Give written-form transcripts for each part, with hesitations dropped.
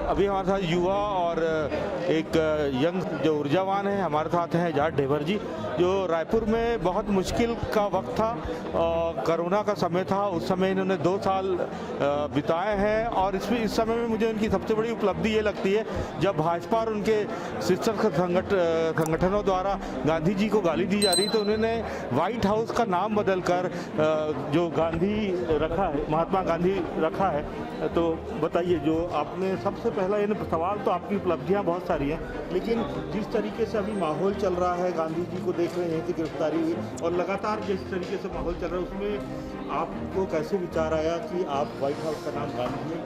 अभी हमारे साथ युवा और एक यंग जो ऊर्जावान है हमारे साथ हैं एजाज ढेबर जी, जो रायपुर में बहुत मुश्किल का वक्त था, कोरोना का समय था। उस समय इन्होंने 2 साल बिताए हैं और इस समय में मुझे उनकी सबसे बड़ी उपलब्धि ये लगती है जब भाजपा और उनके सिस्टर संगठनों द्वारा गांधी जी को गाली दी जा रही तो उन्होंने व्हाइट हाउस का नाम बदलकर जो गांधी रखा है, महात्मा गांधी रखा है। तो बताइए, जो आपने सबसे पहला ये सवाल, तो आपकी उपलब्धियां बहुत सारी हैं, लेकिन जिस तरीके से अभी माहौल चल रहा है, गांधी जी को देख रहे हैं कि गिरफ्तारी हुई और लगातार जिस तरीके से माहौल चल रहा है, उसमें आपको कैसे विचार आया कि आप व्हाइट हाउस का नाम गांधी?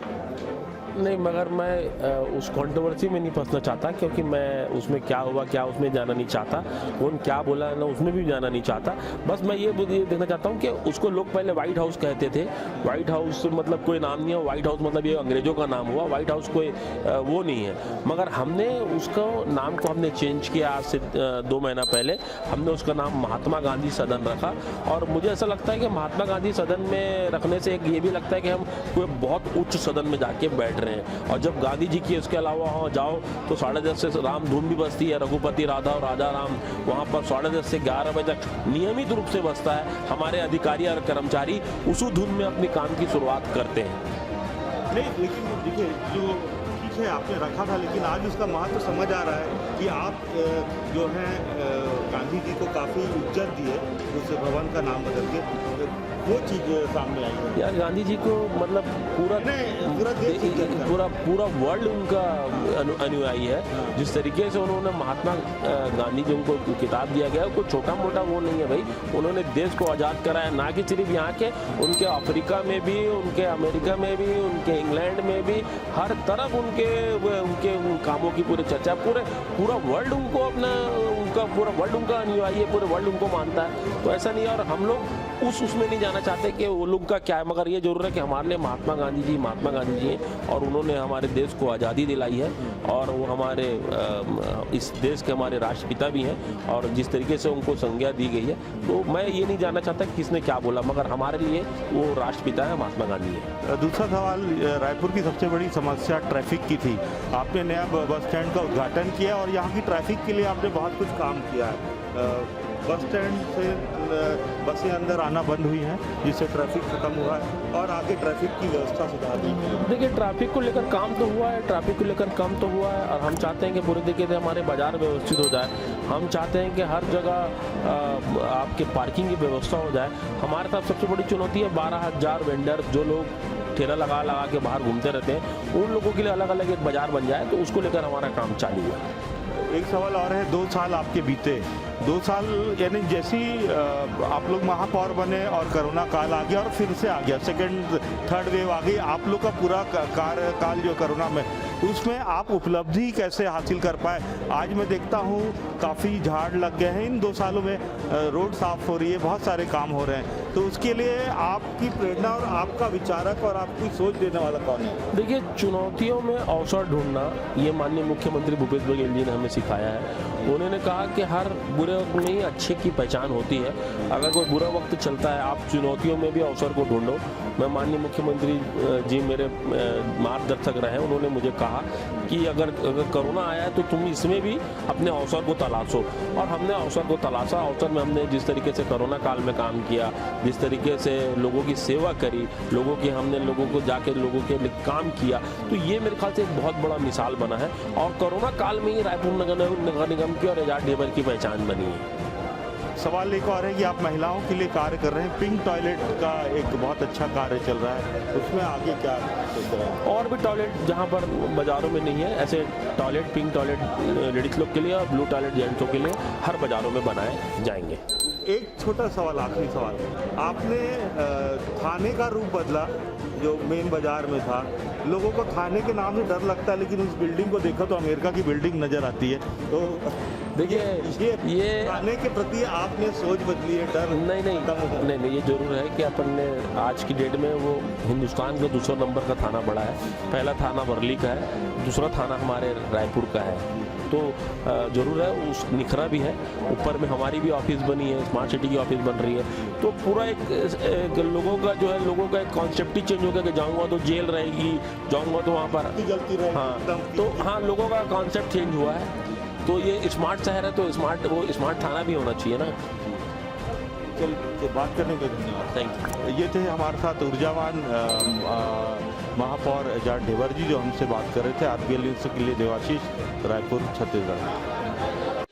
नहीं, मगर मैं उस कंट्रोवर्सी में नहीं फंसना चाहता, क्योंकि मैं उसमें क्या हुआ क्या उसमें जाना नहीं चाहता, कौन क्या बोला ना उसमें भी जाना नहीं चाहता। बस मैं ये देखना चाहता हूँ कि उसको लोग पहले व्हाइट हाउस कहते थे। व्हाइट हाउस मतलब कोई नाम नहीं है, व्हाइट हाउस मतलब ये अंग्रेजों का नाम हुआ, व्हाइट हाउस कोई वो नहीं है। मगर हमने उसको नाम को हमने चेंज किया आज से 2 महीना पहले। हमने उसका नाम महात्मा गांधी सदन रखा और मुझे ऐसा लगता है कि महात्मा गांधी सदन में रखने से एक ये भी लगता है कि हम कोई बहुत उच्च सदन में जाके बैठ रहे हैं। और जब गांधी जी की उसके अलावा वहाँ जाओ तो 10:30 से राम धून भी बजती है, रघुपति राधा और राजा राम वहाँ पर 10:30 से 11 बजे तक नियमित रूप से बजता है। हमारे अधिकारी और कर्मचारी उसी धुन में अपनी काम की शुरुआत करते हैं। नहीं, लेकिन देखिए, जो ठीक है आपने रखा था, लेकिन आज उसका महत्व समझ आ रहा है कि आप जो है गांधी जी को काफ़ी इज्जत दी है उस भवन का नाम बदल के, वो चीज़ सामने आई है। यार गांधी जी को मतलब पूरा वर्ल्ड उनका अनुयायी है। जिस तरीके से उन्होंने महात्मा गांधी जी उनको किताब दिया गया, कोई छोटा मोटा वो नहीं है भाई। उन्होंने देश को आज़ाद कराया, ना कि सिर्फ यहाँ के, उनके अफ्रीका में भी, उनके अमेरिका में भी, उनके इंग्लैंड में भी, हर तरफ उनके कामों की पूरी चर्चा, पूरा वर्ल्ड उनको पूरा वर्ल्ड उनका अनुयायी है, पूरे वर्ल्ड उनको मानता है। तो ऐसा नहीं है, और हम लोग उसमें नहीं जाना चाहते कि वो लोग का क्या है। मगर ये जरूर है कि हमारे लिए महात्मा गांधी जी हैं और उन्होंने हमारे देश को आज़ादी दिलाई है और वो हमारे इस देश के हमारे राष्ट्रपिता भी हैं। और जिस तरीके से उनको संज्ञा दी गई है, तो मैं ये नहीं जानना चाहता कि किसने क्या बोला, मगर हमारे लिए वो राष्ट्रपिता है, महात्मा गांधी है। दूसरा सवाल, रायपुर की सबसे बड़ी समस्या ट्रैफिक की थी। आपने नया बस स्टैंड का उद्घाटन किया और यहाँ की ट्रैफिक के लिए आपने बहुत कुछ काम किया है। बस स्टैंड से बसें अंदर आना बंद हुई हैं, जिससे ट्रैफिक खत्म हुआ है और आगे ट्रैफिक की व्यवस्था सुधारनी है। देखिए, ट्रैफिक को लेकर काम तो हुआ है, ट्रैफिक को लेकर कम तो हुआ है, और हम चाहते हैं कि पूरे तरीके से हमारे बाजार व्यवस्थित हो जाए। हम चाहते हैं कि हर जगह आपके पार्किंग की व्यवस्था हो जाए। हमारे साथ सबसे बड़ी चुनौती है 12,000 वेंडर, जो लोग ठेला लगा के बाहर घूमते रहते हैं, उन लोगों के लिए अलग अलग एक बाजार बन जाए। तो उसको लेकर हमारा काम चालू है। एक सवाल और है, 2 साल आपके बीते, 2 साल यानी जैसी आप लोग महापौर बने और कोरोना काल आ गया और फिर से आ गया, 2nd 3rd वेव आ गई, आप लोग का पूरा कार्यकाल जो कोरोना में, उसमें आप उपलब्धि कैसे हासिल कर पाए? आज मैं देखता हूँ काफ़ी झाड़ लग गए हैं इन 2 सालों में, रोड साफ हो रही है, बहुत सारे काम हो रहे हैं। तो उसके लिए आपकी प्रेरणा और आपका विचारक और आपकी सोच देने वाला कौन है? देखिए, चुनौतियों में अवसर ढूंढना, ये माननीय मुख्यमंत्री भूपेश बघेल जी ने हमें सिखाया है। उन्होंने कहा कि हर बुरे वक्त में ही अच्छे की पहचान होती है। अगर कोई बुरा वक्त चलता है, आप चुनौतियों में भी अवसर को ढूंढो। मैं माननीय मुख्यमंत्री जी मेरे मार्गदर्शक रहे, उन्होंने मुझे कहा कि अगर कोरोना आया है तो तुम इसमें भी अपने अवसर को तलाशो, और हमने अवसर को तलाशा। अवसर में हमने जिस तरीके से कोरोना काल में काम किया, जिस तरीके से लोगों की सेवा करी, हमने लोगों को जाके लोगों के लिए काम किया, तो ये मेरे ख्याल से एक बहुत बड़ा मिसाल बना है। और कोरोना काल में ही रायपुर नगर निगम की और एजाज ढेबर की पहचान बनी है। सवाल एक और है कि आप महिलाओं के लिए कार्य कर रहे हैं, पिंक टॉयलेट का एक बहुत अच्छा कार्य चल रहा है, उसमें आगे क्या सोच रहे हैं? और भी टॉयलेट जहां पर बाज़ारों में नहीं है, ऐसे टॉयलेट, पिंक टॉयलेट लेडीज़ लोग के लिए और ब्लू टॉयलेट जेंट्सों के लिए हर बाज़ारों में बनाए जाएंगे। एक छोटा सवाल, आखिरी सवाल, आपने थाने का रूप बदला जो मेन बाजार में था। लोगों को थाने के नाम से डर लगता है, लेकिन उस बिल्डिंग को देखो तो अमेरिका की बिल्डिंग नज़र आती है। तो देखिए, ये थाने के प्रति आपने सोच बदली है, डर नहीं, ये जरूर है कि अपन ने आज की डेट में वो हिंदुस्तान का 200 नंबर का थाना बड़ा है। पहला थाना वर्ली का है, दूसरा थाना हमारे रायपुर का है। तो जरूर है, उस निखरा भी है, ऊपर में हमारी भी ऑफिस बनी है, स्मार्ट सिटी की ऑफिस बन रही है। तो पूरा एक लोगों का जो है, लोगों का एक कॉन्सेप्ट ही चेंज हो करके जाऊंगा तो जेल रहेगी, जाऊंगा तो वहाँ पर जलती रहे हाँ, तो हाँ लोगों का कॉन्सेप्ट चेंज हुआ है। तो ये स्मार्ट शहर है तो स्मार्ट थाना भी होना चाहिए ना। चल तो बात करने के धन्यवाद। Thank you. ये थे हमारे साथ ऊर्जावान महापौर एजाज ढेबर जी, जो हमसे बात कर रहे थे। RPL न्यूज़ के लिए देवाशीष, रायपुर, छत्तीसगढ़।